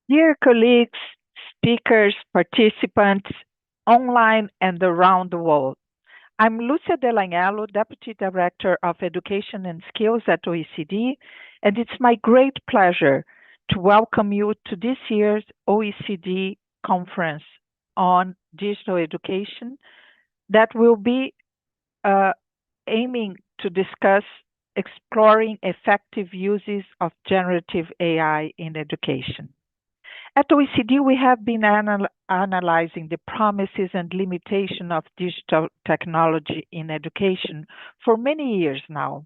Dear colleagues, speakers, participants, online and around the world, I'm Lucia Delagnello, Deputy Director of Education and Skills at OECD, and it's my great pleasure to welcome you to this year's OECD conference on digital education that will be uh, aiming to discuss exploring effective uses of generative AI in education. At OECD, we have been analyzing the promises and limitations of digital technology in education for many years now.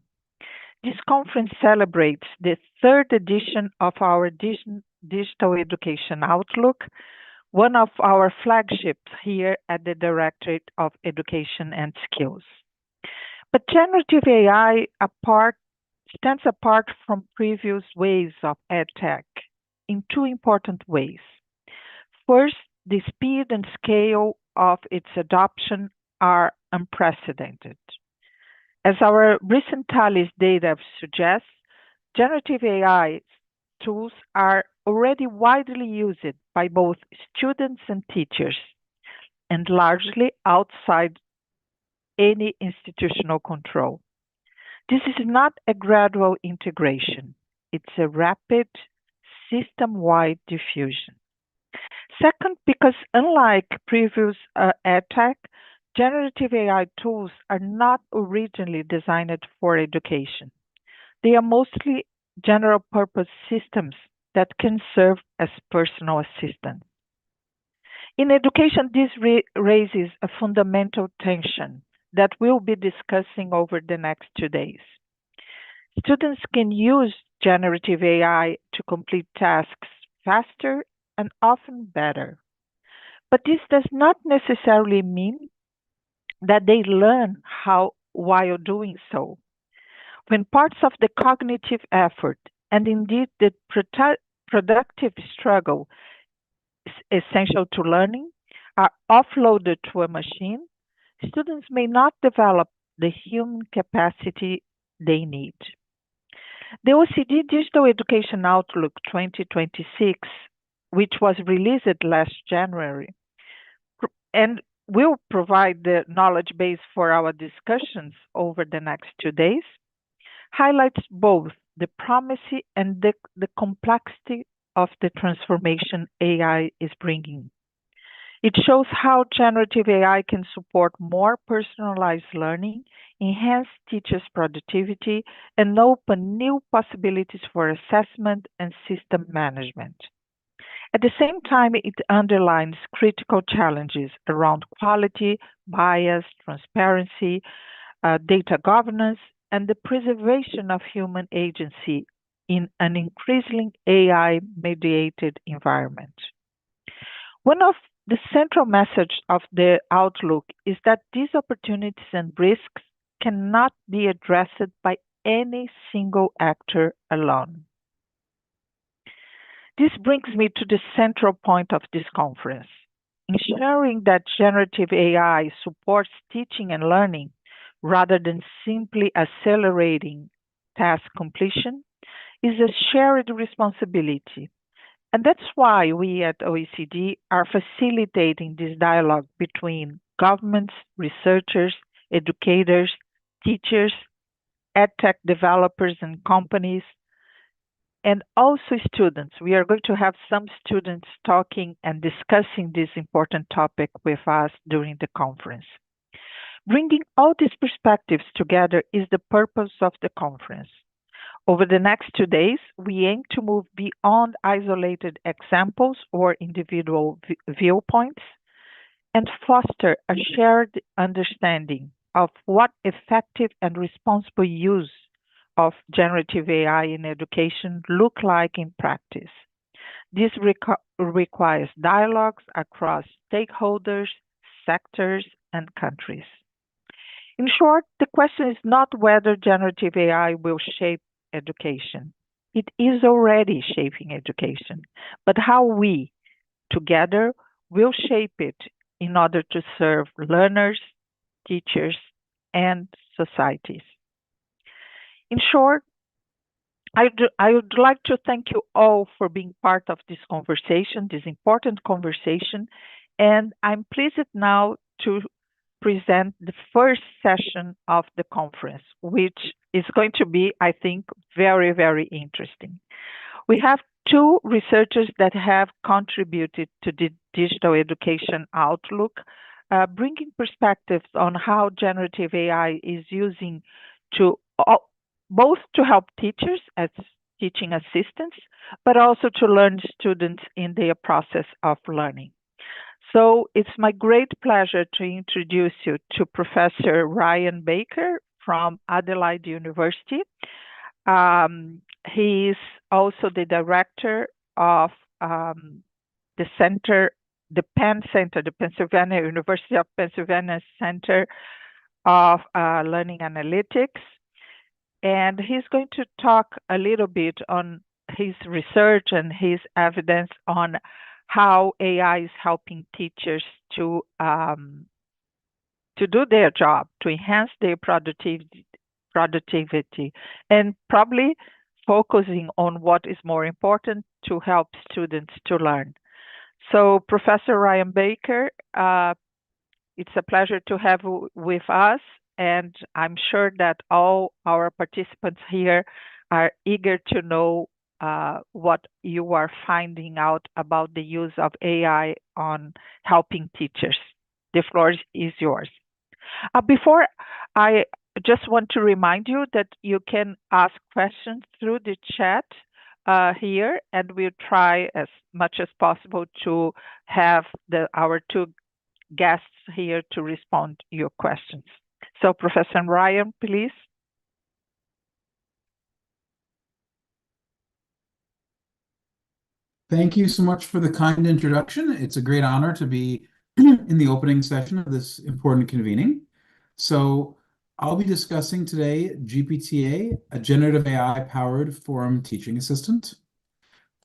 This conference celebrates the third edition of our Digital Education Outlook, one of our flagships here at the Directorate of Education and Skills. But generative AI stands apart from previous waves of edtech in two important ways. First, the speed and scale of its adoption are unprecedented. As our recent Thales data suggests, generative AI tools are already widely used by both students and teachers, and largely outside any institutional control. This is not a gradual integration, it's a rapid, system wide diffusion. Second, because unlike previous EdTech, generative AI tools are not originally designed for education. They are mostly general purpose systems that can serve as personal assistants. In education, this raises a fundamental tension that we'll be discussing over the next 2 days. Students can use generative AI to complete tasks faster and often better. But this does not necessarily mean that they learn how while doing so. When parts of the cognitive effort and indeed the productive struggle essential to learning are offloaded to a machine, students may not develop the human capacity they need. The OECD Digital Education Outlook 2026, which was released last January, and will provide the knowledge base for our discussions over the next 2 days, highlights both the promise and the complexity of the transformation AI is bringing. It shows how generative AI can support more personalized learning, enhance teachers' productivity, and open new possibilities for assessment and system management. At the same time, it underlines critical challenges around quality, bias, transparency, data governance, and the preservation of human agency in an increasingly AI mediated environment. One of the central message of the outlook is that these opportunities and risks cannot be addressed by any single actor alone. This brings me to the central point of this conference. Ensuring that generative AI supports teaching and learning rather than simply accelerating task completion is a shared responsibility. And that's why we at OECD are facilitating this dialogue between governments, researchers, educators, teachers, edtech developers and companies, and also students. We are going to have some students talking and discussing this important topic with us during the conference. Bringing all these perspectives together is the purpose of the conference. Over the next 2 days, we aim to move beyond isolated examples or individual viewpoints and foster a shared understanding of what effective and responsible use of generative AI in education look like in practice. This requires dialogues across stakeholders, sectors, and countries. In short, the question is not whether generative AI will shape education. It is already shaping education, but how we, together, will shape it in order to serve learners, teachers, and societies. In short, I would like to thank you all for being part of this conversation, this important conversation. And I'm pleased now to present the first session of the conference, which is going to be, I think, very, very interesting. We have two researchers that have contributed to the digital education outlook, bringing perspectives on how generative AI is using to both to help teachers as teaching assistants, but also to learn students in their process of learning. So it's my great pleasure to introduce you to Professor Ryan Baker from Adelaide University. He is also the director of the center, the Penn Center, the Pennsylvania University of Pennsylvania Center of Learning Analytics. And he's going to talk a little bit on his research and his evidence on how AI is helping teachers to do their job, to enhance their productivity, and probably focusing on what is more important to help students to learn. So, Professor Ryan Baker, it's a pleasure to have you with us, and I'm sure that all our participants here are eager to know what you are finding out about the use of AI on helping teachers. The floor is yours. Before I just want to remind you that you can ask questions through the chat here, and we'll try as much as possible to have our two guests here to respond to your questions. So, Professor Ryan, please. Thank you so much for the kind introduction. It's a great honor to be in the opening session of this important convening. So I'll be discussing today Jeepy TA, a generative AI-powered forum teaching assistant.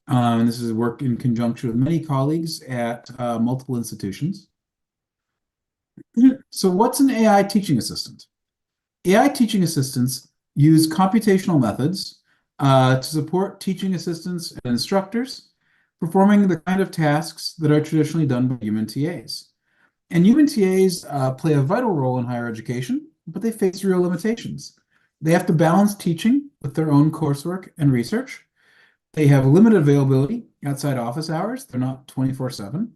This is work in conjunction with many colleagues at multiple institutions. So what's an AI teaching assistant? AI teaching assistants use computational methods to support teaching assistants and instructors performing the kind of tasks that are traditionally done by human TAs. And human TAs play a vital role in higher education, but they face real limitations. They have to balance teaching with their own coursework and research. They have limited availability outside office hours. They're not 24/7.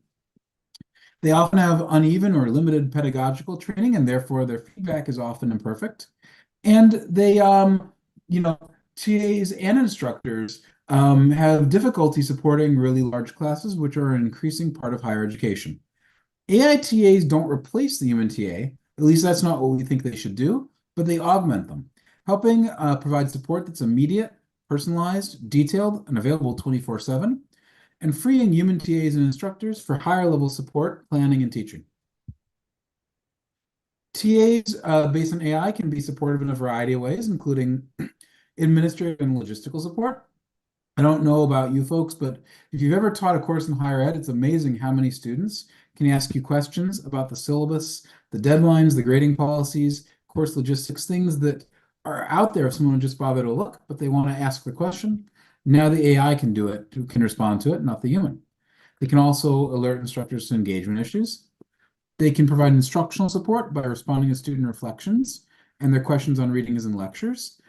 They often have uneven or limited pedagogical training, and therefore their feedback is often imperfect. And they, TAs and instructors have difficulty supporting really large classes, which are an increasing part of higher education. AI TAs don't replace the human TA, at least that's not what we think they should do, but they augment them, helping provide support that's immediate, personalized, detailed, and available 24/7, and freeing human TAs and instructors for higher level support, planning, and teaching. TAs based on AI can be supportive in a variety of ways, including administrative and logistical support. I don't know about you folks, but if you've ever taught a course in higher ed, it's amazing how many students can ask you questions about the syllabus, the deadlines, the grading policies, course logistics, things that are out there if someone would just bother to look, but they want to ask the question. Now the AI can do it, can respond to it, not the human. They can also alert instructors to engagement issues. They can provide instructional support by responding to student reflections and their questions on readings and lectures.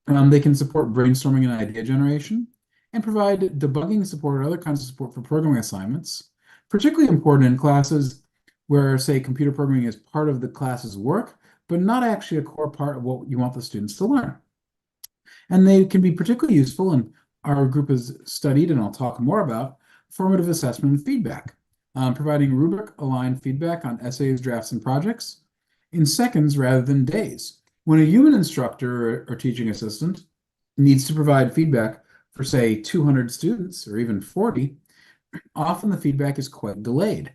They can support brainstorming and idea generation and provide debugging support or other kinds of support for programming assignments, particularly important in classes where, say, computer programming is part of the class's work, but not actually a core part of what you want the students to learn. And they can be particularly useful, and our group has studied, and I'll talk more about, formative assessment and feedback, providing rubric-aligned feedback on essays, drafts, and projects in seconds rather than days. When a human instructor or teaching assistant needs to provide feedback for, say, 200 students or even 40, often the feedback is quite delayed.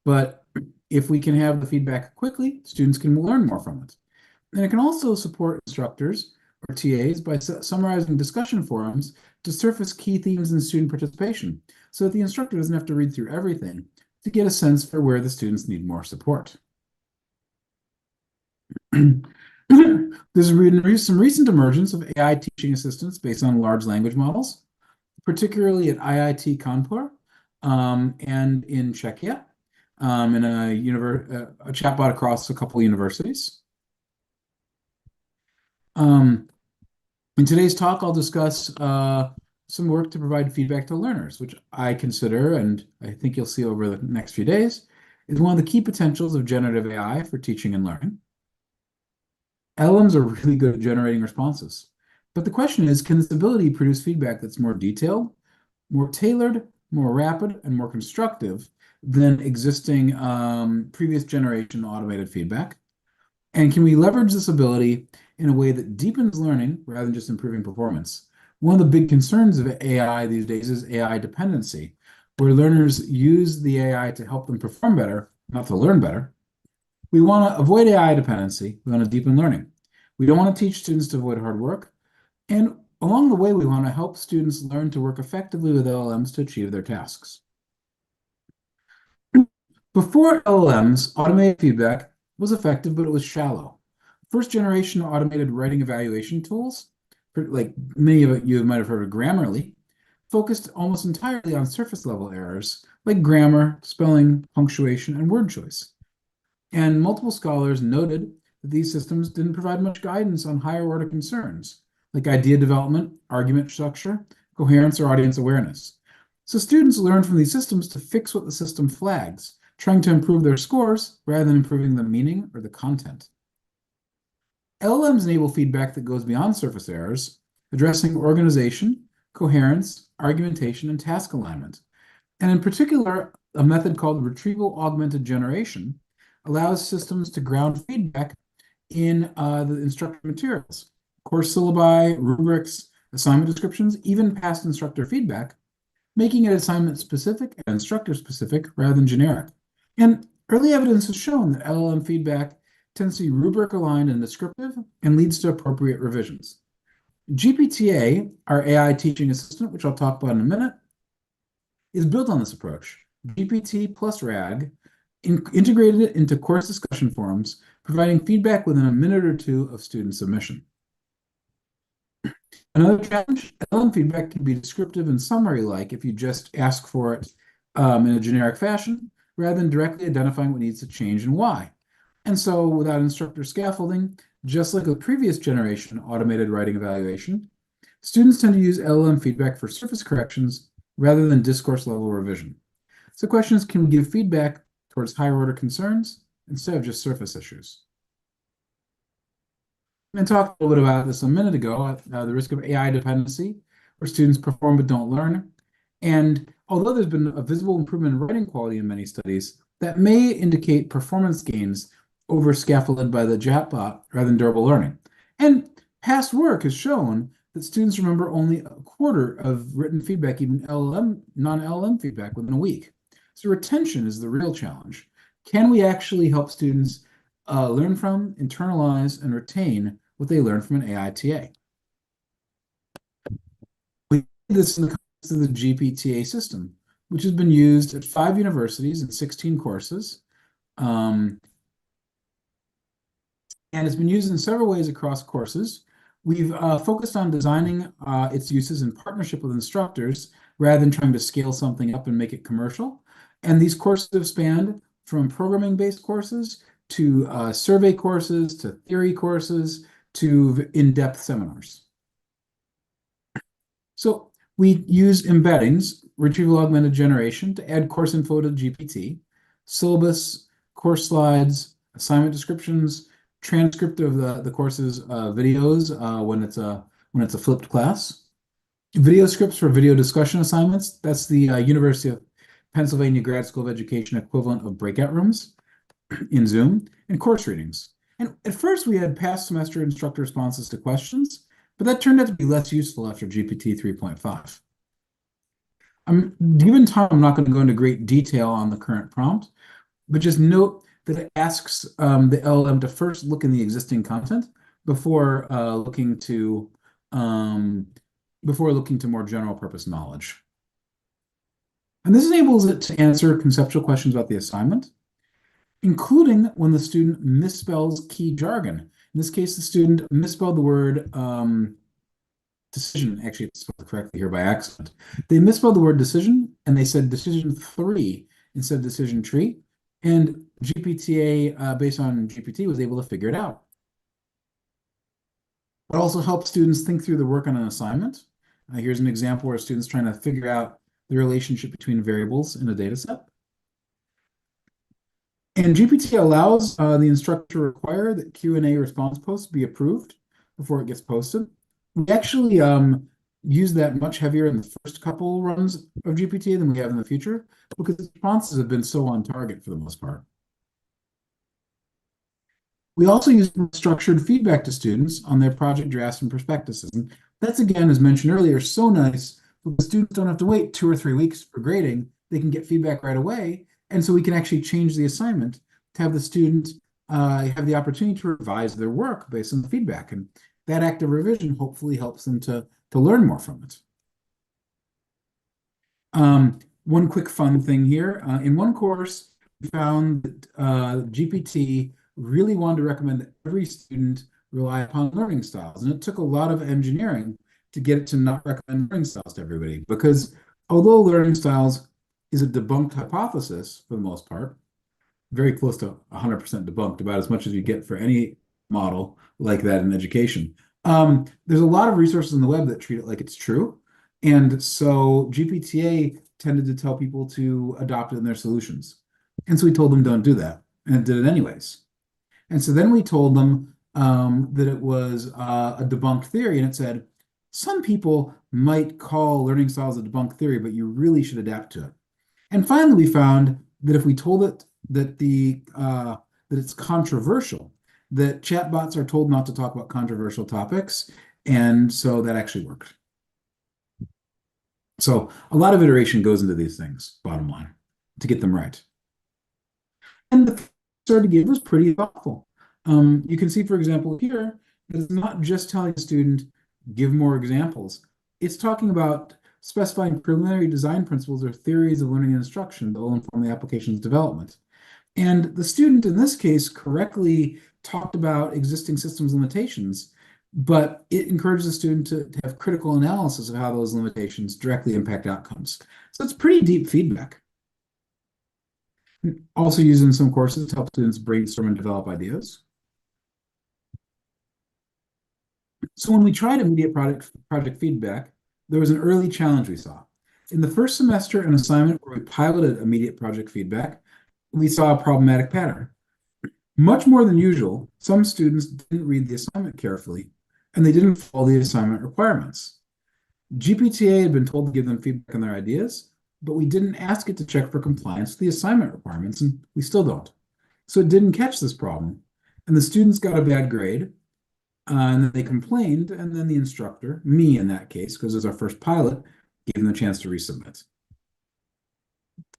But if we can have the feedback quickly, students can learn more from it. And it can also support instructors or TAs by summarizing discussion forums to surface key themes in student participation so that the instructor doesn't have to read through everything to get a sense for where the students need more support. There's been some recent emergence of AI teaching assistants based on large language models, particularly at IIT Kanpur and in Czechia, in a chatbot across a couple of universities. In today's talk, I'll discuss some work to provide feedback to learners, which I consider, and I think you'll see over the next few days, is one of the key potentials of generative AI for teaching and learning. LLMs are really good at generating responses. But the question is, can this ability produce feedback that's more detailed, more tailored, more rapid, and more constructive than existing previous generation automated feedback? And can we leverage this ability in a way that deepens learning rather than just improving performance? One of the big concerns of AI these days is AI dependency, where learners use the AI to help them perform better, not to learn better. We want to avoid AI dependency. We want to deepen learning. We don't want to teach students to avoid hard work. And along the way, we want to help students learn to work effectively with LLMs to achieve their tasks. Before LLMs, automated feedback was effective, but it was shallow. First generation automated writing evaluation tools, like many of you might have heard of Grammarly, focused almost entirely on surface level errors like grammar, spelling, punctuation, and word choice. And multiple scholars noted that these systems didn't provide much guidance on higher order concerns, like idea development, argument structure, coherence, or audience awareness. So students learn from these systems to fix what the system flags, trying to improve their scores rather than improving the meaning or the content. LLMs enable feedback that goes beyond surface errors, addressing organization, coherence, argumentation, and task alignment. And in particular, a method called retrieval augmented generation allows systems to ground feedback in the instructor materials, course syllabi, rubrics, assignment descriptions, even past instructor feedback, making it assignment specific and instructor specific rather than generic. And early evidence has shown that LLM feedback tends to be rubric aligned and descriptive and leads to appropriate revisions. Jeepy TA, our AI teaching assistant, which I'll talk about in a minute, is built on this approach. GPT plus RAG integrated it into course discussion forums, providing feedback within a minute or two of student submission. Another challenge, LLM feedback can be descriptive and summary-like if you just ask for it in a generic fashion, rather than directly identifying what needs to change and why. And so without instructor scaffolding, just like a previous generation automated writing evaluation, students tend to use LLM feedback for surface corrections rather than discourse level revision. So the question is, can we give feedback towards higher order concerns instead of just surface issues? I talked a little bit about this a minute ago, the risk of AI dependency, where students perform but don't learn. And although there's been a visible improvement in writing quality in many studies, that may indicate performance gains over scaffolded by the chatbot rather than durable learning. And past work has shown that students remember only a quarter of written feedback, even non-LLM feedback, within a week. So retention is the real challenge. Can we actually help students learn from, internalize, and retain what they learn from an AI TA? We did this in the context of the Jeepy TA system, which has been used at 5 universities and 16 courses. And it's been used in several ways across courses. We've focused on designing its uses in partnership with instructors rather than trying to scale something up and make it commercial. And these courses have spanned from programming-based courses to survey courses, to theory courses, to in-depth seminars. So we use embeddings, retrieval augmented generation, to add course info to GPT, syllabus, course slides, assignment descriptions, transcript of the course's videos when it's a flipped class, video scripts for video discussion assignments. That's the University of Pennsylvania Grad School of Education equivalent of breakout rooms in Zoom, and course readings. And at first we had past semester instructor responses to questions, but that turned out to be less useful after GPT 3.5. Given time, I'm not going to go into great detail on the current prompt, but just note that it asks the LLM to first look in the existing content before looking to more general purpose knowledge. And this enables it to answer conceptual questions about the assignment, including when the student misspells key jargon. In this case, the student misspelled the word decision. Actually, it's spelled correctly here by accident. They misspelled the word decision, and they said decision tree instead of decision tree. And GPTA, based on GPT, was able to figure it out. It also helps students think through the work on an assignment. Here's an example where a student's trying to figure out the relationship between variables in a data set. And GPT allows the instructor to require that Q&A response posts be approved before it gets posted. We actually use that much heavier in the first couple runs of GPT than we have in the future because the responses have been so on target for the most part. We also use structured feedback to students on their project drafts and prospectuses. And that's, again, as mentioned earlier, so nice because students don't have to wait 2 or 3 weeks for grading. They can get feedback right away. And so we can actually change the assignment to have the student have the opportunity to revise their work based on the feedback. And that active revision hopefully helps them to learn more from it. One quick fun thing here. In one course, we found that GPT really wanted to recommend that every student rely upon learning styles. And it took a lot of engineering to get it to not recommend learning styles to everybody. Because although learning styles is a debunked hypothesis for the most part, very close to 100% debunked, about as much as you get for any model like that in education. There's a lot of resources on the web that treat it like it's true. And so GPTA tended to tell people to adopt it in their solutions. And so we told them don't do that. And it did it anyways. And so then we told them that it was a debunked theory. And it said, some people might call learning styles a debunked theory, but you really should adapt to it. And finally, we found that if we told it that that it's controversial, that chatbots are told not to talk about controversial topics. And so that actually worked. So a lot of iteration goes into these things, bottom line, to get them right. And the started to give was pretty thoughtful. You can see, for example, here, that it's not just telling a student, give more examples. It's talking about specifying preliminary design principles or theories of learning and instruction that will inform the application's development. And the student, in this case, correctly talked about existing systems limitations, but it encourages the student to have critical analysis of how those limitations directly impact outcomes. So it's pretty deep feedback. Also used in some courses to help students brainstorm and develop ideas. So when we tried immediate project feedback, there was an early challenge we saw. In the first semester, an assignment where we piloted immediate project feedback, we saw a problematic pattern. Much more than usual, some students didn't read the assignment carefully, and they didn't follow the assignment requirements. GPTA had been told to give them feedback on their ideas, but we didn't ask it to check for compliance with the assignment requirements, and we still don't. So it didn't catch this problem, and the students got a bad grade, and then they complained, and then the instructor, me in that case, because it was our first pilot, gave them a chance to resubmit.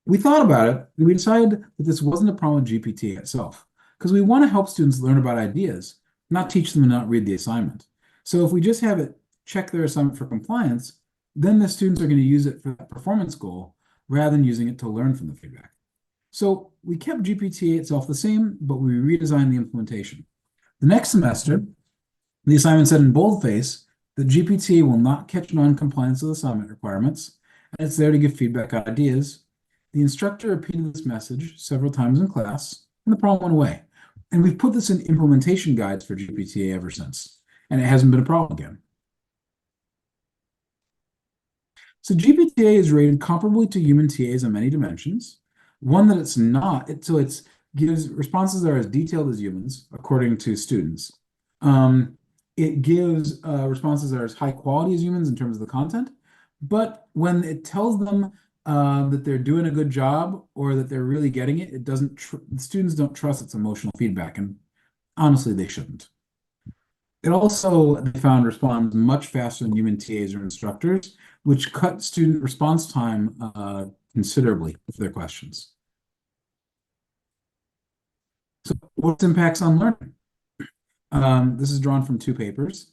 We thought about it, and we decided that this wasn't a problem with GPT itself, because we want to help students learn about ideas, not teach them to not read the assignment. So if we just have it check their assignment for compliance, then the students are going to use it for that performance goal rather than using it to learn from the feedback. So we kept GPT itself the same, but we redesigned the implementation. The next semester, the assignment said in boldface that GPT will not catch non-compliance with assignment requirements, and it's there to give feedback on ideas. The instructor repeated this message several times in class, and the problem went away. And we've put this in implementation guides for GPTA ever since, and it hasn't been a problem again. So GPTA is rated comparably to human TAs on many dimensions. One that it's not, so it gives responses that are as detailed as humans, according to students. It gives responses that are as high quality as humans in terms of the content, but when it tells them that they're doing a good job or that they're really getting it, the students don't trust its emotional feedback, and honestly, they shouldn't. It also, they found, responds much faster than human TAs or instructors, which cut student response time considerably for their questions. So what's impacts on learning? This is drawn from 2 papers.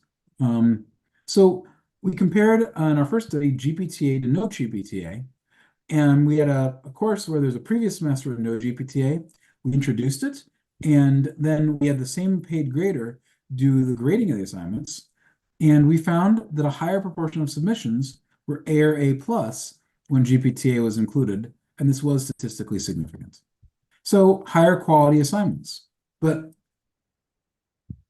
So we compared in our first study GPTA to no GPTA, and we had a course where there's a previous semester with no GPTA. We introduced it, and then we had the same paid grader do the grading of the assignments, and we found that a higher proportion of submissions were A or A plus when GPT-TA was included, and this was statistically significant. So higher quality assignments. But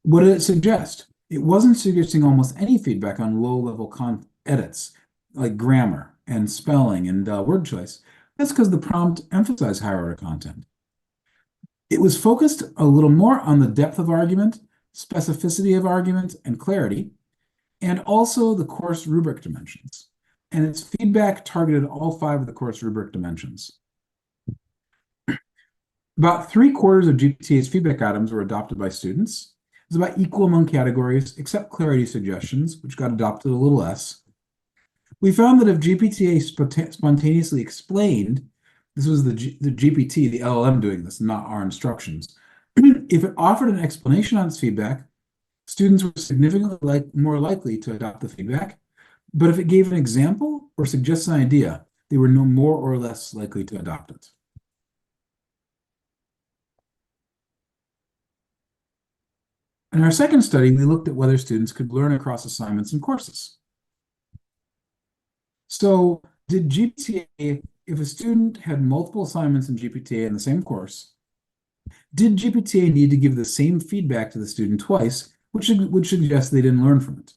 what did it suggest? It wasn't suggesting almost any feedback on low-level edits, like grammar and spelling and word choice. That's because the prompt emphasized higher order content. It was focused a little more on the depth of argument, specificity of argument, and clarity, and also the course rubric dimensions. And its feedback targeted all 5 of the course rubric dimensions. About 3/4 of GPTA's feedback items were adopted by students. It was about equal among categories, except clarity suggestions, which got adopted a little less. We found that if GPTA spontaneously explained, this was the GPT, the LLM doing this, not our instructions. If it offered an explanation on its feedback, students were significantly more likely to adopt the feedback. But if it gave an example or suggested an idea, they were no more or less likely to adopt it. In our second study, we looked at whether students could learn across assignments and courses. So did GPT-TA, if a student had multiple assignments in GPT-TA in the same course, did GPT-TA need to give the same feedback to the student twice, which suggests they didn't learn from it?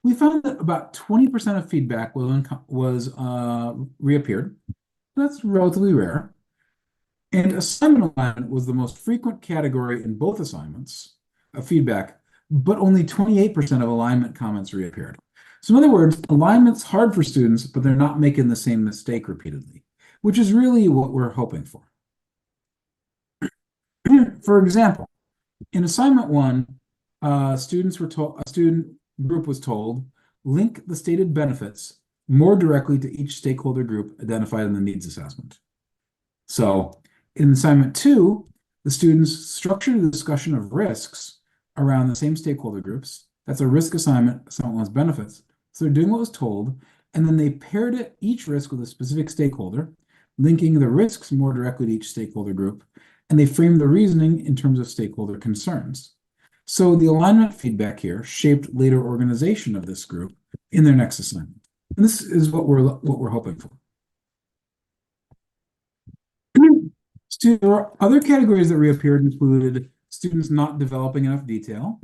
We found that about 20% of feedback was reappeared. That's relatively rare. And assignment alignment was the most frequent category in both assignments of feedback, but only 28% of alignment comments reappeared. So in other words, alignment's hard for students, but they're not making the same mistake repeatedly, which is really what we're hoping for. For example, in assignment 1, a student group was told, link the stated benefits more directly to each stakeholder group identified in the needs assessment. So in assignment 2, the students structured a discussion of risks around the same stakeholder groups. That's a risk assignment, assignment 1's benefits. So they're doing what was told, and then they paired each risk with a specific stakeholder, linking the risks more directly to each stakeholder group, and they framed the reasoning in terms of stakeholder concerns. So the alignment feedback here shaped later organization of this group in their next assignment. And this is what we're hoping for. Other categories that reappeared included students not developing enough detail.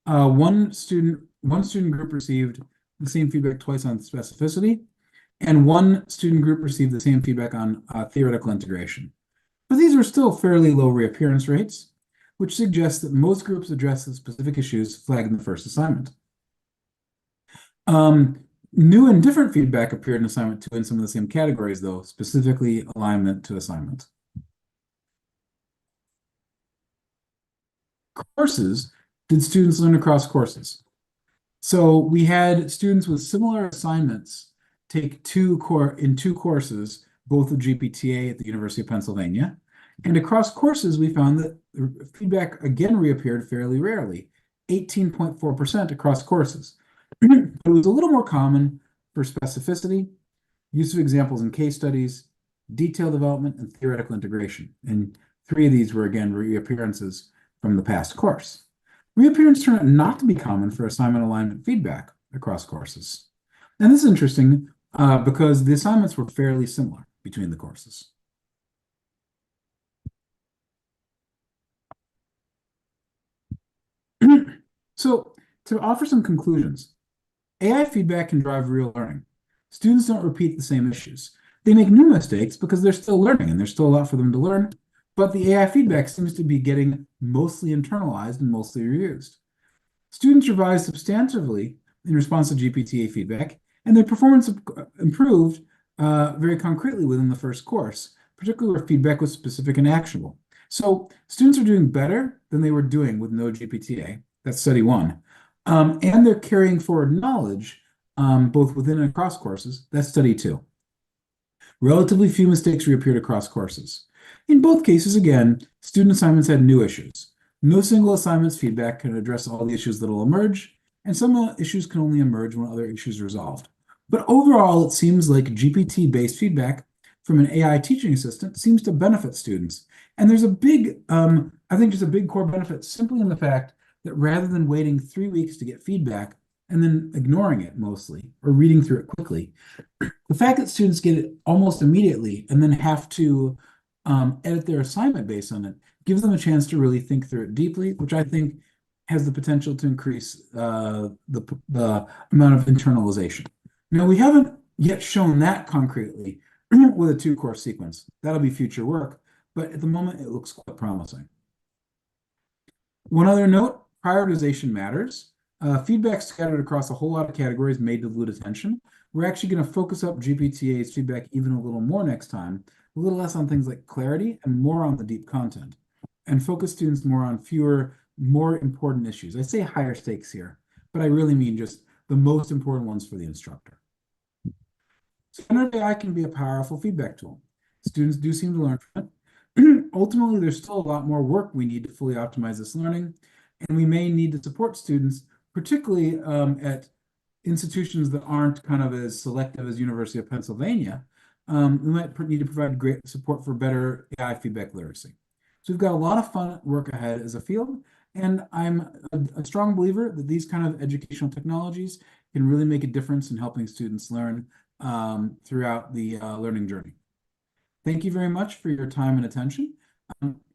One student group received the same feedback twice on specificity, and one student group received the same feedback on theoretical integration. But these were still fairly low reappearance rates, which suggests that most groups address the specific issues flagged in the first assignment. New and different feedback appeared in assignment 2 in some of the same categories, though, specifically alignment to assignment. Courses, did students learn across courses? So we had students with similar assignments take in two courses, both of GPT-TA at the University of Pennsylvania. And across courses, we found that feedback again reappeared fairly rarely, 18.4% across courses. It was a little more common for specificity, use of examples in case studies, detail development, and theoretical integration. And 3 of these were, again, reappearances from the past course. Reappearance turned out not to be common for assignment alignment feedback across courses. And this is interesting because the assignments were fairly similar between the courses. So to offer some conclusions, AI feedback can drive real learning. Students don't repeat the same issues. They make new mistakes because they're still learning and there's still a lot for them to learn, but the AI feedback seems to be getting mostly internalized and mostly reused. Students revised substantively in response to GPT-TA feedback, and their performance improved very concretely within the first course, particularly where feedback was specific and actionable. So students are doing better than they were doing with no GPT-TA. That's study 1. And they're carrying forward knowledge both within and across courses. That's study 2. Relatively few mistakes reappeared across courses. In both cases, again, student assignments had new issues. No single assignment's feedback can address all the issues that will emerge, and some issues can only emerge when other issues are resolved. But overall, it seems like GPT-based feedback from an AI teaching assistant seems to benefit students. And there's a big, I think just a big core benefit simply in the fact that rather than waiting 3 weeks to get feedback and then ignoring it mostly or reading through it quickly, the fact that students get it almost immediately and then have to edit their assignment based on it gives them a chance to really think through it deeply, which I think has the potential to increase the amount of internalization. Now, we haven't yet shown that concretely with a two-course sequence. That'll be future work, but at the moment, it looks quite promising. One other note, prioritization matters. Feedback scattered across a whole lot of categories may dilute attention. We're actually going to focus up Jeepy TA's feedback even a little more next time, a little less on things like clarity and more on the deep content, and focus students more on fewer, more important issues. I say higher stakes here, but I really mean just the most important ones for the instructor. So generative AI can be a powerful feedback tool. Students do seem to learn from it. Ultimately, there's still a lot more work we need to fully optimize this learning, and we may need to support students, particularly at institutions that aren't kind of as selective as University of Pennsylvania. We might need to provide great support for better AI feedback literacy. So we've got a lot of fun work ahead as a field, and I'm a strong believer that these kind of educational technologies can really make a difference in helping students learn throughout the learning journey. Thank you very much for your time and attention.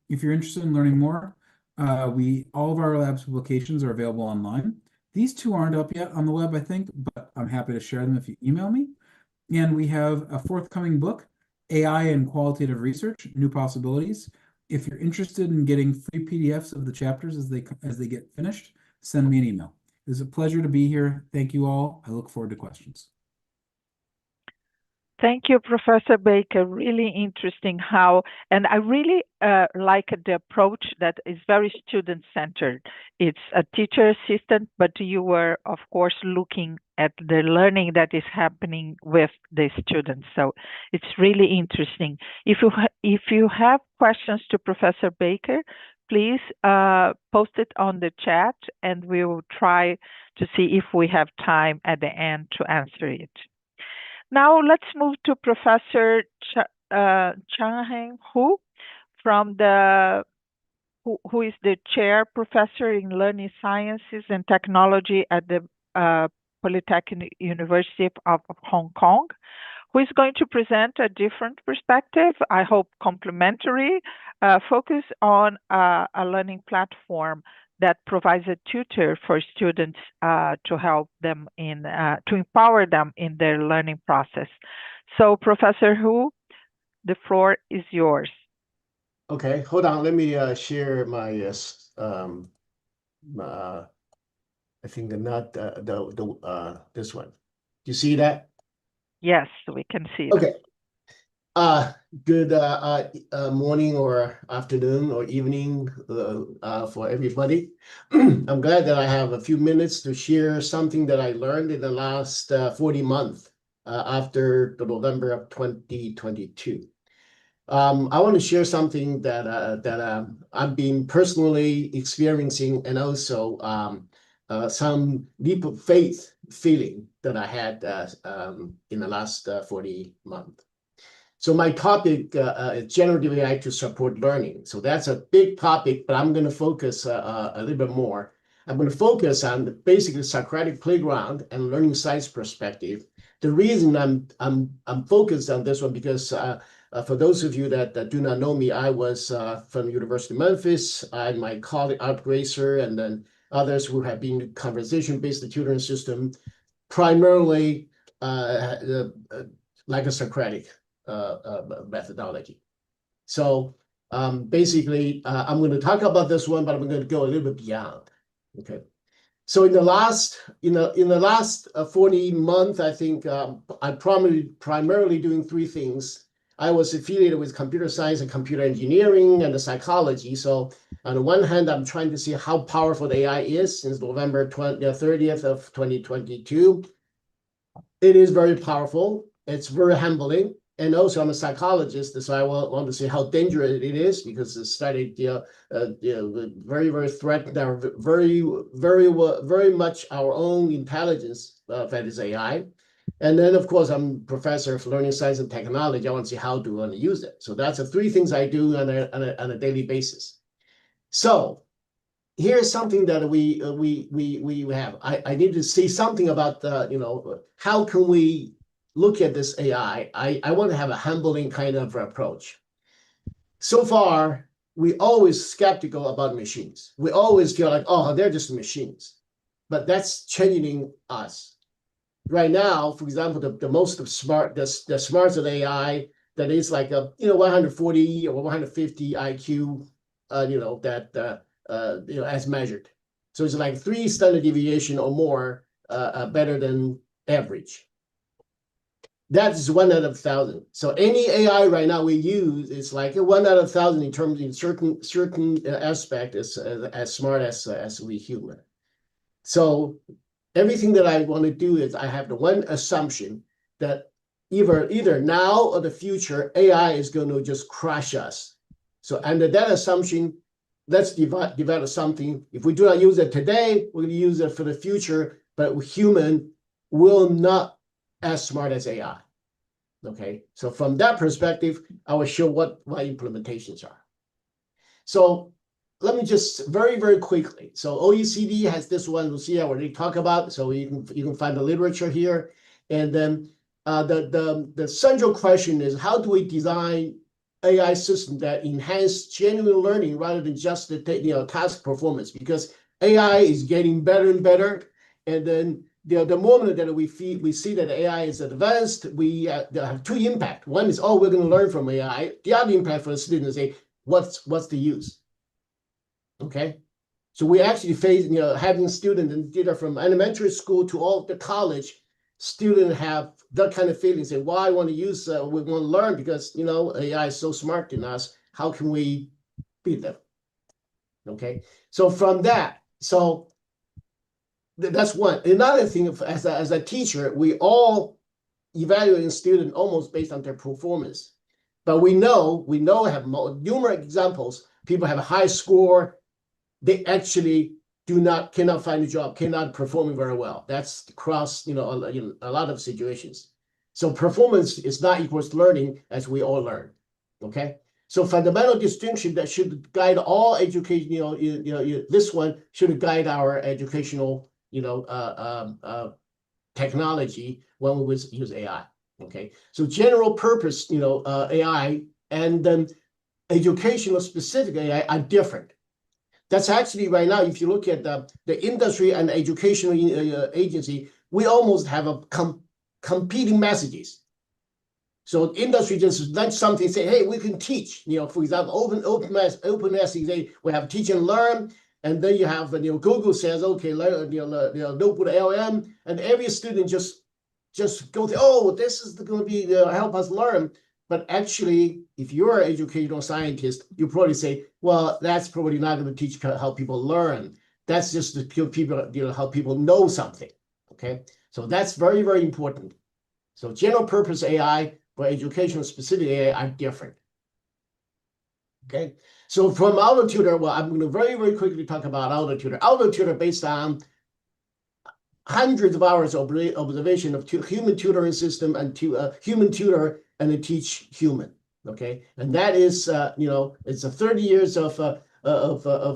If you're interested in learning more, all of our lab's publications are available online. These two aren't up yet on the web, I think, but I'm happy to share them if you email me. And we have a forthcoming book, AI and Qualitative Research, New Possibilities. If you're interested in getting free PDFs of the chapters as they get finished, send me an email. It was a pleasure to be here. Thank you all. I look forward to questions. Thank you, Professor Baker. Really interesting and I really like the approach that is very student-centered. It's a teacher assistant, but you were, of course, looking at the learning that is happening with the students. So it's really interesting. If you have questions to Professor Baker, please post it on the chat, and we will try to see if we have time at the end to answer it. Now let's move to Professor Chang-Heng Hu, who is the chair professor in learning sciences and technology at the Polytechnic University of Hong Kong, who is going to present a different perspective, I hope complementary, focus on a learning platform that provides a tutor for students to help them to empower them in their learning process. So, Professor Hu, the floor is yours. Okay, hold on. Let me share my I think not this one. Do you see that? Yes, we can see okay. Good morning or afternoon or evening for everybody. I'm glad that I have a few minutes to share something that I learned in the last 40 months after the November of 2022. I want to share something that I've been personally experiencing, and also some leap of faith feeling that I had in the last 40 months. So my topic is generative AI to support learning. So that's a big topic, but I'm going to focus a little bit more. I'm going to focus on basically Socratic Playground and learning science perspective. The reason I'm focused on this one because for those of you that do not know me, I was from University of Memphis. And my colleague Art Gracer and then others who have been conversation-based tutoring system, primarily like a Socratic methodology. So basically, I'm going to talk about this one, but I'm going to go a little bit beyond. Okay. So in the last 40 months, I think I'm primarily doing three things. I was affiliated with computer science and computer engineering and the psychology. So on the one hand, I'm trying to see how powerful the AI is since November 30th of 2022. It is very powerful. It's very humbling. And also, I'm a psychologist, so I want to see how dangerous it is because it studied, very, very threatened, very much our own intelligence that is AI. And then, of course, I'm professor of learning science and technology. I want to see how to use it. So that's the three things I do on a daily basis. So here's something that we have. I need to say something about how can we look at this AI. I want to have a humbling kind of approach. So far, we always skeptical about machines. We always feel like, oh, they're just machines. But that's changing us. Right now, for example, the most smart, the smartest of AI that is like a 140 or 150 IQ, as measured. So it's like 3 standard deviation or more better than average. That is 1 out of 1,000. So any AI right now we use is like a 1 out of 1,000 in terms of certain aspect is as smart as we human. So everything that I want to do is I have the one assumption that either now or the future AI is going to just crush us. So under that assumption, let's develop something. If we do not use it today, we're going to use it for the future, but human will not as smart as AI. Okay, so from that perspective, I will show what my implementations are. So let me just very, very quickly. So OECD has this one, Lucia already talked about. So you can find the literature here. And then the central question is, how do we design AI system that enhance genuine learning rather than just the task performance? Because AI is getting better and better. And then the moment that we see that AI is advanced, we have 2 impacts. One is, oh, we're going to learn from AI. The other impact for the students is, what's the use? Okay, so we actually face, having students and data from elementary school to all the college, students have that kind of feeling, say, well, I want to use, we want to learn because, AI is so smart in us. How can we beat them? Okay, so from that, so that's one. Another thing, as a teacher, we all evaluate students almost based on their performance. But we know have numerous examples. People have a high score. They actually cannot find a job, cannot perform very well. That's across a lot of situations. So performance is not equals to learning, as we all learn. Okay, so fundamental distinction that should guide all education. This one should guide our educational technology when we use AI. Okay, so general purpose AI and then educational specific AI are different. That's actually right now, if you look at the industry and educational agency, we almost have a competing messages. So industry just let something say, hey, we can teach. For example, openness, say we have teach and learn, and then you have Google says, okay, notebook LM, and every student just go to, oh, this is going to be help us learn. But actually, if you're an educational scientist, you probably say, well, that's probably not going to teach how people learn. That's just to people, how people know something. Okay, so that's very, very important. So general purpose AI or educational specific AI are different. Okay, so from AutoTutor, well, I'm going to very, very quickly talk about AutoTutor. AutoTutor based on hundreds of hours of observation of human tutoring system and human tutor and to teach human. Okay, and that is it's a 30 years of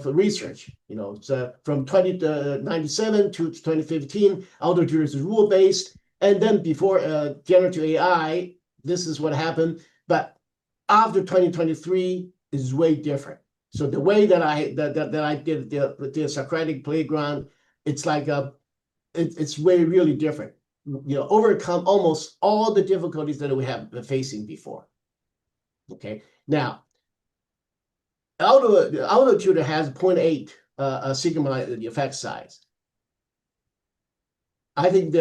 research. It's from 1997 to 2015. AutoTutor is rule based, and then before generative AI, this is what happened. But after 2023 is way different. So the way that I did the Socratic Playground, it's like it's way really different. Overcome almost all the difficulties that we have been facing before. Okay, now AutoTutor has 0.8 sigma effect size. I think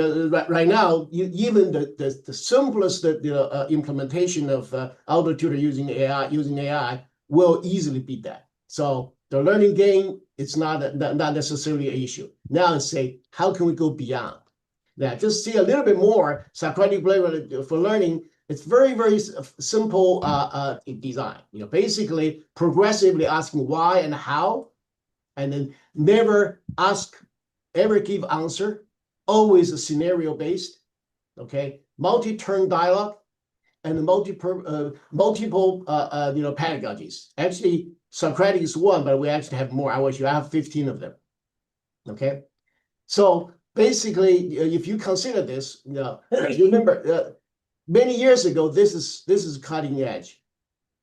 right now, even the simplest implementation of AutoTutor using AI will easily beat that. So the learning gain, it's not necessarily an issue. Now it's say, how can we go beyond? Now, just see a little bit more Socratic Playground for learning. It's very, very simple design. Basically progressively asking why and how, and then never ever give answer. Always a scenario based. Okay, multi-turn dialogue and multiple pedagogies. Actually, Socratic is one, but we actually have more. I have 15 of them. Okay, so basically, if you consider this, remember many years ago, this is cutting edge.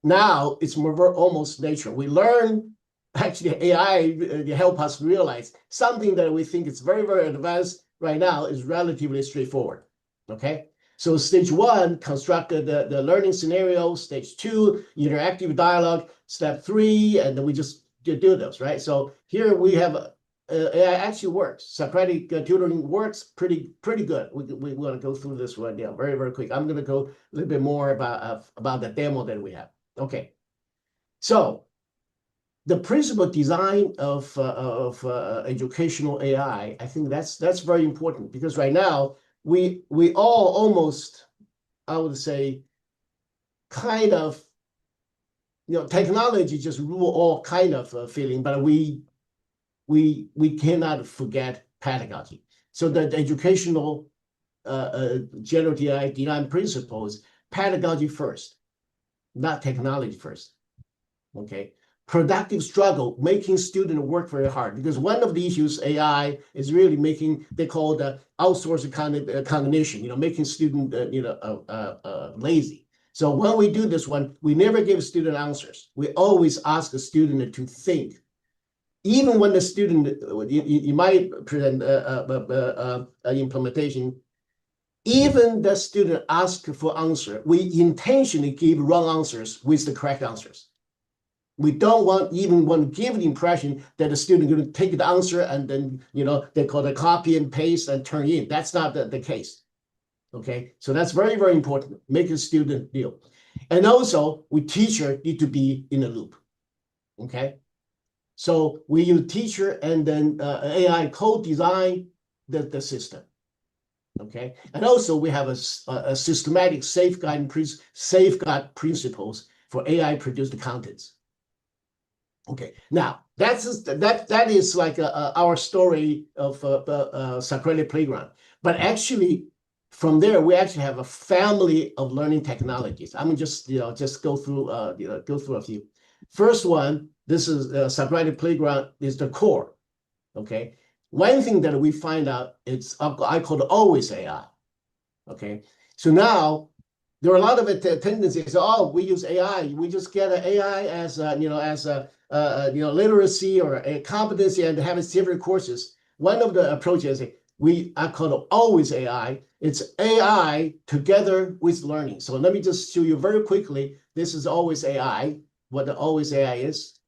Now it's more almost nature. We learn actually AI help us realize something that we think is very, very advanced right now is relatively straightforward. Okay, so stage one, constructed the learning scenario. Stage two, interactive dialogue. Step three, and then we just do those, right? So here we have AI actually works. Socratic tutoring works pretty good. We want to go through this one now very, very quick. I'm going to go a little bit more about the demo that we have. Okay, so the principal design of educational AI, I think that's very important, because right now we all almost, I would say, kind of, technology just rule all kind of feeling, but we cannot forget pedagogy. So the educational generative AI design principles, pedagogy first, not technology first. Okay, productive struggle, making students work very hard, because one of the issues AI is really making, they call the outsourced cognition, making student lazy. So when we do this one, we never give student answers. We always ask the student to think. Even when the student, you might present an implementation, even the student ask for answer, we intentionally give wrong answers with the correct answers. We don't even want to give the impression that the student is going to take the answer and then, they call it copy and paste and turn in. That's not the case. Okay, so that's very, very important. Make a student deal. And also, we teacher need to be in the loop. Okay, so we use teacher and then AI co-design the system. Okay, and also we have a systematic safeguard principles for AI produced contents. Okay, now that is like our story of Socratic Playground. But actually, from there we actually have a family of learning technologies. I'm just go through a few. First one, this is Socratic Playground is the core. Okay, one thing that we find out is I call it always AI. Okay, so now there are a lot of tendencies. Oh, we use AI. We just get an AI as literacy or a competency and have several courses. One of the approaches I call it always AI. It's AI together with learning. So let me just show you very quickly. This is always AI. What the always AI is.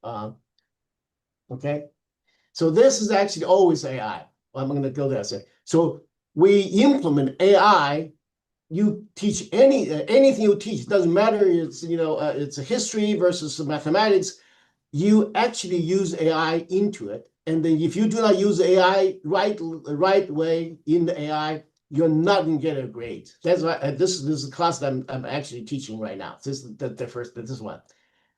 Okay, so this is actually always AI. I'm going to go there. So we implement AI. You teach anything you teach. It doesn't matter. It's a history versus mathematics. You actually use AI into it, and then if you do not use AI right way in the AI, you're not going to get a grade. That's why this is the class that I'm actually teaching right now. This is the first. This one.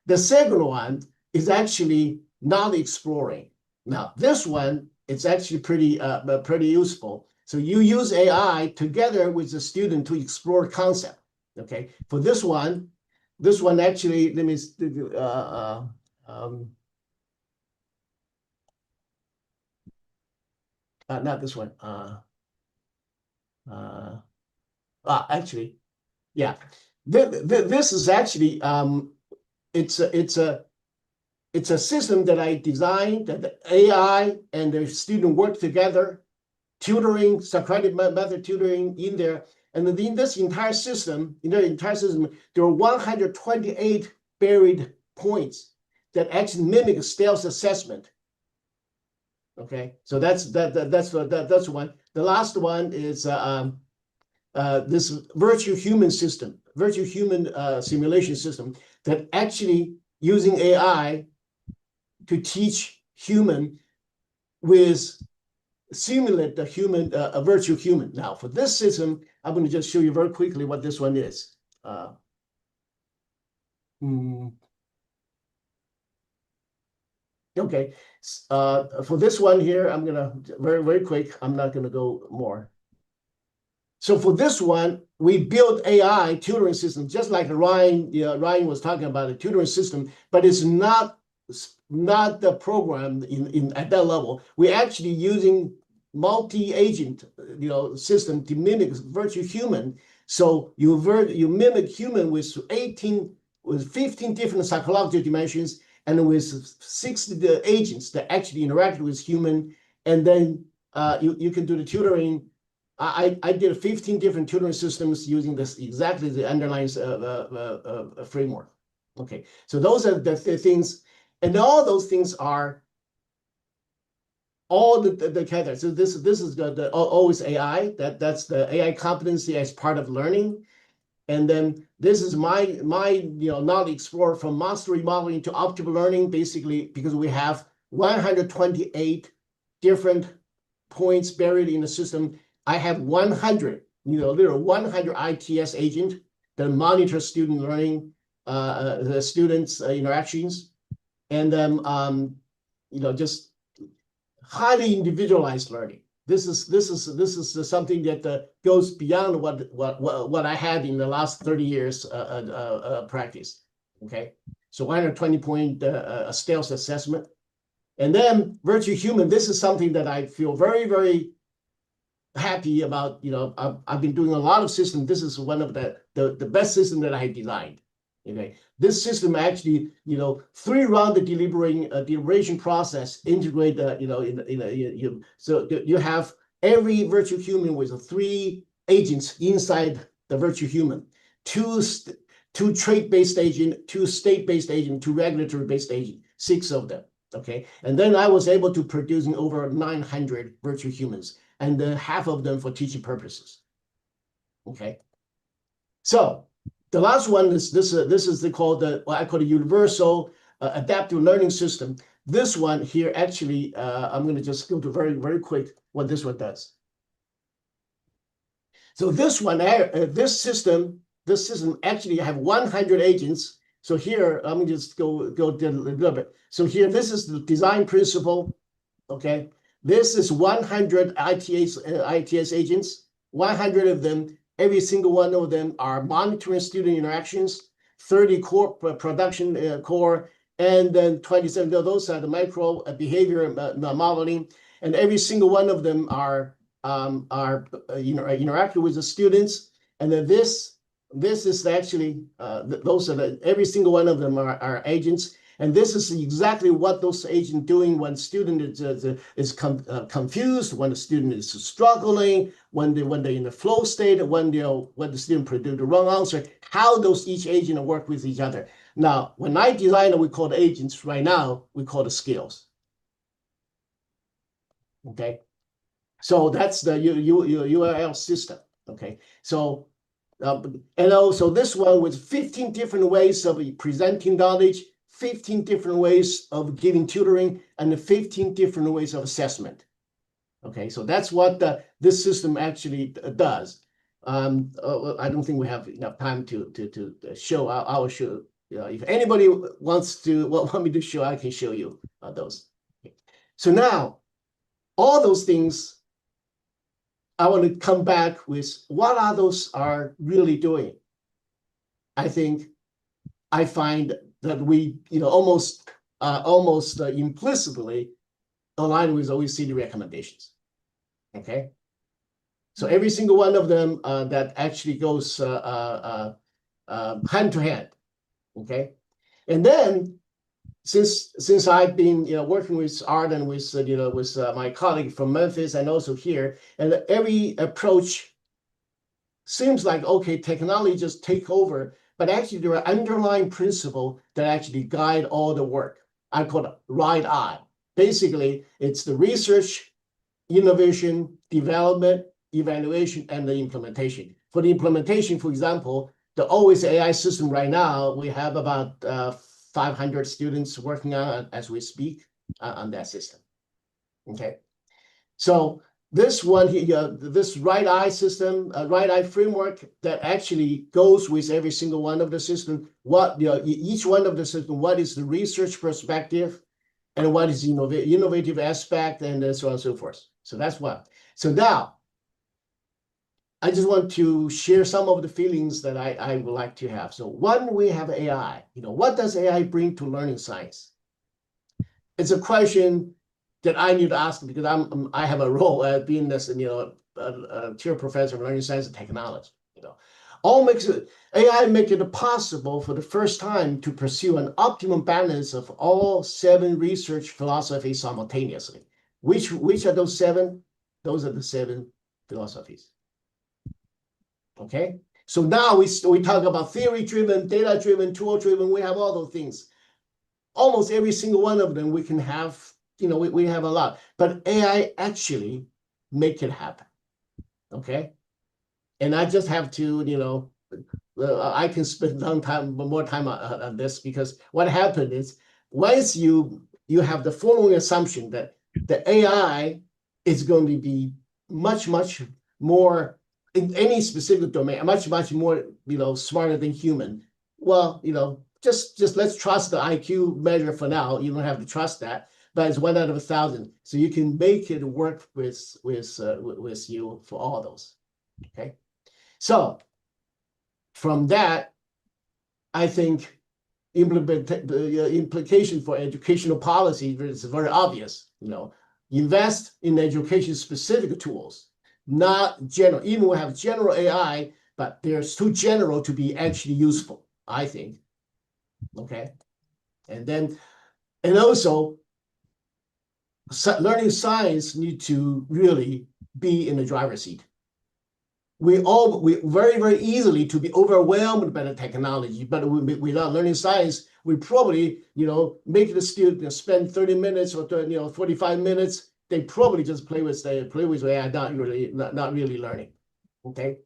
The second one is actually not exploring. Now this one, it's actually pretty useful. So you use AI together with the student to explore concept. Okay, for this one actually, let me not this one. Actually, yeah, this is actually it's a system that I designed, that the AI and the student work together, tutoring, Socratic method tutoring in there. And in this entire system, there are 128 buried points that actually mimic stealth assessment. Okay, so that's one. The last one is this virtual human simulation system that actually using AI to teach human with simulate the human, a virtual human. Now, for this system, I'm going to just show you very quickly what this one is. Okay, for this one here, I'm going to very, very quick. I'm not going to go more. So for this one, we built AI tutoring system, just like Ryan was talking about a tutoring system, but it's not not the program in at that level. We're actually using multi-agent, system to mimic virtual human. So you mimic human with 15 different psychological dimensions, and with 60 agents that actually interact with human, and then you can do the tutoring. I did 15 different tutoring systems using this exactly the underlying framework. Okay, so those are the things, and all those things are all the categories. So this is the always AI. That's the AI competency as part of learning. And then this is my knowledge explorer from mastery modeling to optimal learning, basically because we have 128 different points buried in the system. I have 100, there are 100 ITS agent that monitor student learning, the students' interactions, and then just highly individualized learning. This is something that goes beyond what I had in the last 30 years practice. Okay, so 120-point skills assessment, and then virtual human. This is something that I feel very, very happy about. I've been doing a lot of systems. This is one of the best system that I designed. Okay, this system actually, 3-round deliberation process integrate so you have every virtual human with 3 agents inside the virtual human, 2 trait-based agent, 2 state-based agent, 2 regulatory-based agent, 6 of them. Okay, and then I was able to produce over 900 virtual humans, and half of them for teaching purposes. Okay, so the last one is this is called what I call the universal adaptive learning system. This one here actually, I'm going to just go to very, very quick what this one does. So this one, this system actually have 100 agents. So here, I'm going to just go a little bit. So here, this is the design principle. Okay, this is 100 ITS agents, 100 of them. Every single one of them are monitoring student interactions, 30 core production core, and then 27 of those are the micro behavior modeling, and every single one of them are interacting with the students. And then this is actually those are every single one of them are agents. And this is exactly what those agents doing when student is confused, when the student is struggling, when they're in the flow state, when the student produce the wrong answer, how those each agent work with each other. Now, when I design it, we call the agents. Right now, we call the skills. Okay, so that's the URL system. Okay, so and also this one with 15 different ways of presenting knowledge, 15 different ways of giving tutoring, and 15 different ways of assessment. Okay, so that's what this system actually does. I don't think we have enough time to show. I will show. If anybody wants to want me to show, I can show you those. Okay. So now, all those things, I want to come back with what are those are really doing. I think I find that we, almost implicitly align with OECD recommendations. Okay, so every single one of them that actually goes hand to hand. Okay, and then since I've been working with Art and with my colleague from Memphis and also here, and every approach seems like okay, technology just take over. But actually, there are underlying principles that actually guide all the work. I call it right eye. Basically, it's the research, innovation, development, evaluation, and the implementation. For the implementation, for example, the Always AI system right now, we have about 500 students working on it as we speak on that system. Okay, so this one here, this right eye system, right eye framework that actually goes with every single one of the system. What each one of the system, what is the research perspective, and what is innovative aspect, and so on and so forth. So that's one. So now, I just want to share some of the feelings that I would like to have. So one, we have AI. What does AI bring to learning science? it's a question that I need to ask because I have a role as being this, a chair professor of learning science and technology. All makes it AI make it possible for the first time to pursue an optimum balance of all 7 research philosophies simultaneously. Which are those 7? Those are the 7 philosophies. Okay, so now we talk about theory-driven, data-driven, tool-driven. We have all those things. Almost every single one of them we can have. We have a lot, but AI actually make it happen. Okay, and I just have to, I can spend more time on this because what happened is once you have the following assumption that the AI is going to be much more in any specific domain, much more smarter than human. Well, just let's trust the IQ measure for now. You don't have to trust that, but it's 1 out of 1,000, so you can make it work with you for all those. Okay, so from that, I think the implication for educational policy is very obvious. Invest in education-specific tools, not general. Even we have general AI, but they're too general to be actually useful, I think. Okay, and also learning science need to really be in the driver's seat. We very easily to be overwhelmed by the technology, but without learning science, we probably make the student spend 30 minutes or 45 minutes. They probably just play with AI, not really learning. Okay,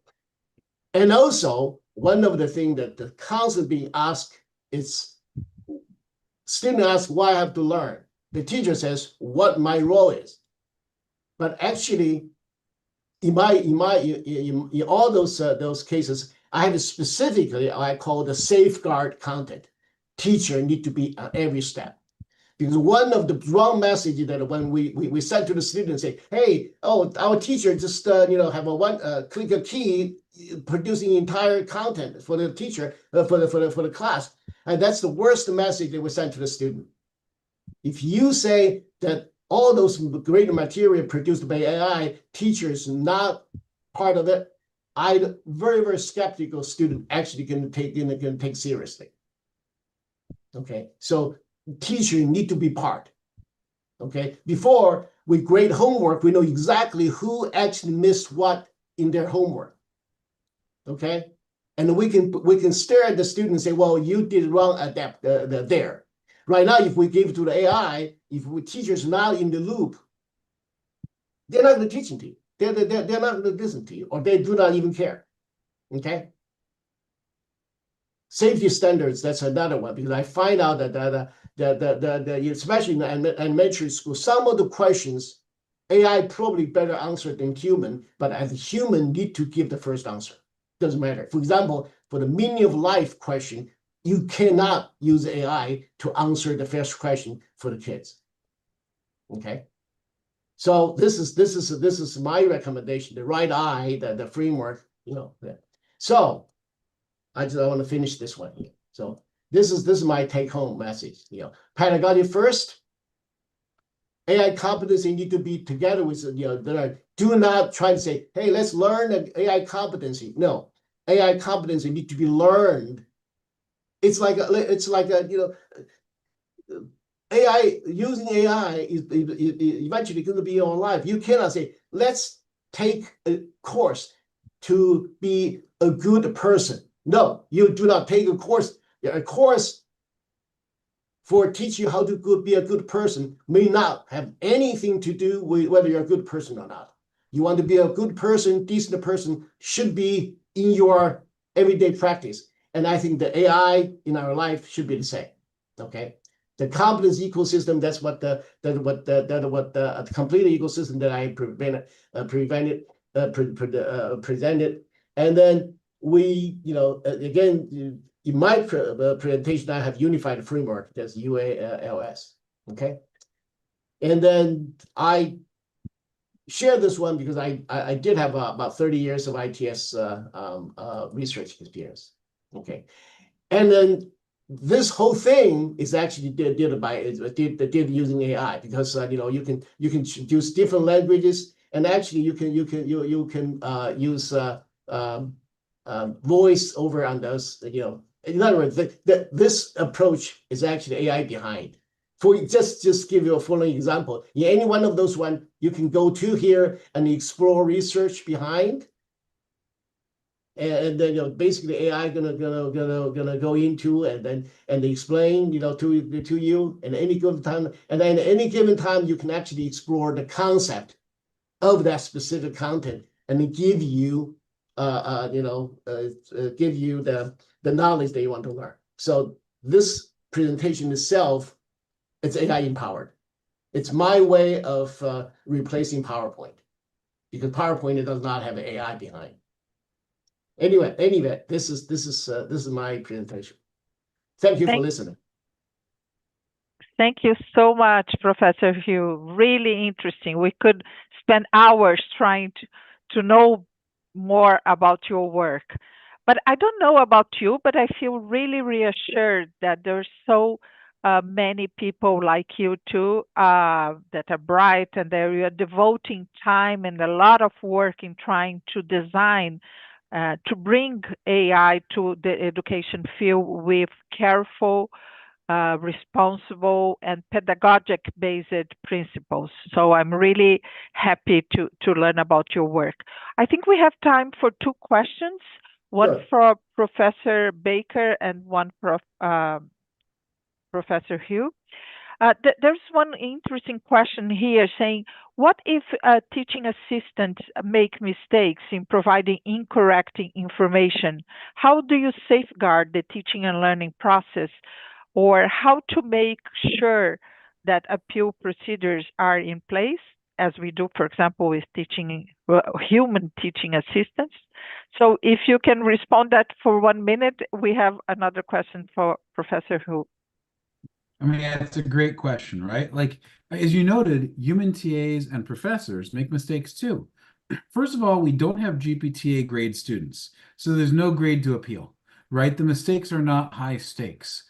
and also one of the things that constantly being asked is, student asks why I have to learn. The teacher says what my role is, but actually, in all those cases, I have specifically I call the safeguard content. Teacher need to be at every step, because one of the wrong messages that when we send to the students say, hey, our teacher just have a click a key producing entire content for the teacher for the class, and that's the worst message that we send to the student. If you say that all those great material produced by AI, teachers not part of it, I'm very skeptical student actually can take seriously. Okay, so teacher need to be part. Okay, before we grade homework, we know exactly who actually missed what in their homework. Okay, and we can stare at the student and say, well, you did wrong at that there. Right now, if we give it to the AI, if teachers not in the loop, they're not going to teach to you. They're not going to listen to you, or they do not even care. Okay. Safety standards, that's another one, because I find out that especially in elementary school, some of the questions AI probably better answer than human, but as a human need to give the first answer. Doesn't matter. For example, for the meaning of life question, you cannot use AI to answer the first question for the kids. Okay, so this is my recommendation. The right eye, the framework, So I want to finish this one here. So this is my take-home message. Pedagogy first. AI competency need to be together with do not try to say, hey, let's learn the AI competency. No, AI competency need to be learned. It's like AI, using AI is eventually going to be your life. You cannot say, let's take a course to be a good person. No, you do not take a course. A course for teaching you how to be a good person may not have anything to do with whether you're a good person or not. You want to be a good person, decent person, should be in your everyday practice. And I think the AI in our life should be the same. Okay, the competence ecosystem. That's what the complete ecosystem that I presented. And then we, again, in my presentation, I have unified framework. That's UALS. Okay, and then I share this one because I did have about 30 years of ITS research experience. Okay, and then this whole thing is actually did using AI, because you can use different languages, and actually you can use voice over on those. In other words, this approach is actually AI behind. For just give you a following example, in any one of those you can go to here and explore research behind. And then basically AI gonna go into and explain to you at any given time, and then at any given time you can actually explore the concept of that specific content, and then give you the knowledge that you want to learn. So this presentation itself, it's AI empowered. It's my way of replacing PowerPoint, because PowerPoint does not have AI behind. Anyway, this is my presentation. Thank you for listening. Thank you so much, Professor Hugh. Really interesting. We could spend hours trying to know more about your work. But I don't know about you, but I feel really reassured that there's so many people like you too that are bright, and they're devoting time and a lot of work in trying to design to bring AI to the education field with careful, responsible, and pedagogic-based principles. So I'm really happy to learn about your work. I think we have time for 2 questions, one for Professor Baker and one for Professor Hugh. There's one interesting question here saying, what if teaching assistants make mistakes in providing incorrect information? How do you safeguard the teaching and learning process, or how to make sure that appeal procedures are in place, as we do, for example, with human teaching assistants? So if you can respond that for 1 minute, we have another question for Professor Hu. I mean, that's a great question, right? Like, as you noted, human TAs and professors make mistakes too. First of all, we don't have Jeepy TA grade students, so there's no grade to appeal, right? The mistakes are not high stakes.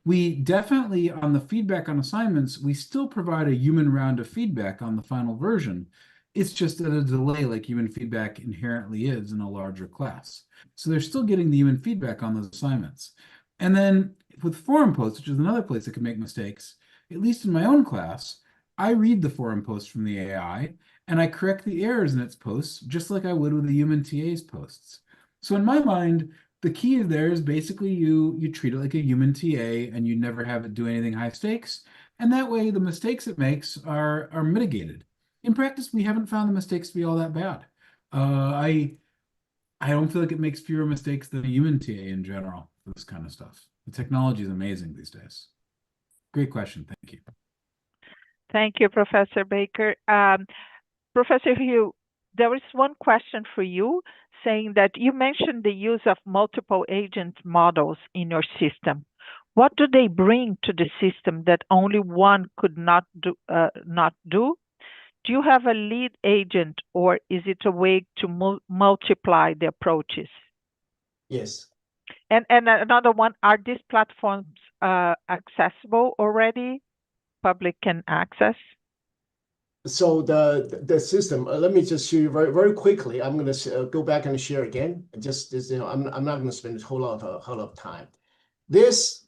We definitely, on the feedback on assignments, we still provide a human round of feedback on the final version. It's just at a delay, like human feedback inherently is in a larger class. So they're still getting the human feedback on those assignments. And then with forum posts, which is another place that can make mistakes, at least in my own class, I read the forum posts from the AI and I correct the errors in its posts, just like I would with the human TA's posts. So in my mind, the key there is basically you treat it like a human TA and you never have it do anything high stakes. And that way the mistakes it makes are mitigated. In practice, we haven't found the mistakes to be all that bad. I don't feel like it makes fewer mistakes than a human TA in general for this kind of stuff. The technology is amazing these days. Great question. Thank you. Thank you, Professor Baker. Professor Hugh, there is one question for you, saying that you mentioned the use of multiple agent models in your system. What do they bring to the system that only one could not do? Do you have a lead agent, or is it a way to multiply the approaches? Yes. And another one, are these platforms accessible already? Public can access? So the system, let me just show you very quickly. I'm going to go back and share again. I'm not going to spend a whole lot of time. This,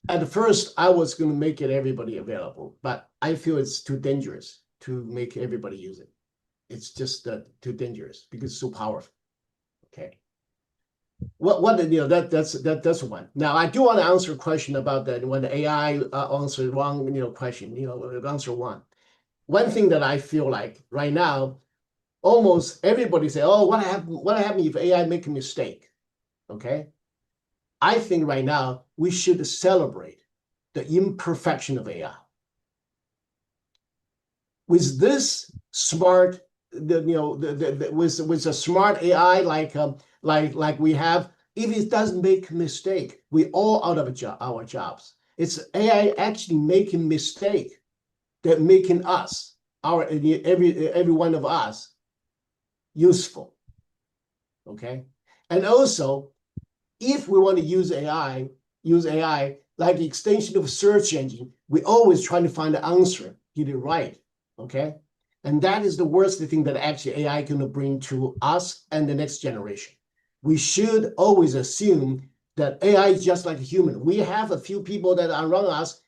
at first, I was going to make it everybody available, but I feel it's too dangerous to make everybody use it. It's just too dangerous because it's so powerful. Okay. That's one. Now I do want to answer a question about that when the AI answered wrong question. Answer one. One thing that I feel like right now, almost everybody say, "Oh, what happened if AI make a mistake?" Okay. I think right now we should celebrate the imperfection of AI. With this smart, with a smart AI like we have, if it doesn't make a mistake, we all out of our jobs. It's AI actually making mistake that making us, every one of us, useful. Okay, and also if we want to use AI like the extension of search engine, we always trying to find the answer, get it right, okay? And that is the worst thing that actually AI can bring to us and the next generation. We should always assume that AI is just like a human. We have a few people that are around us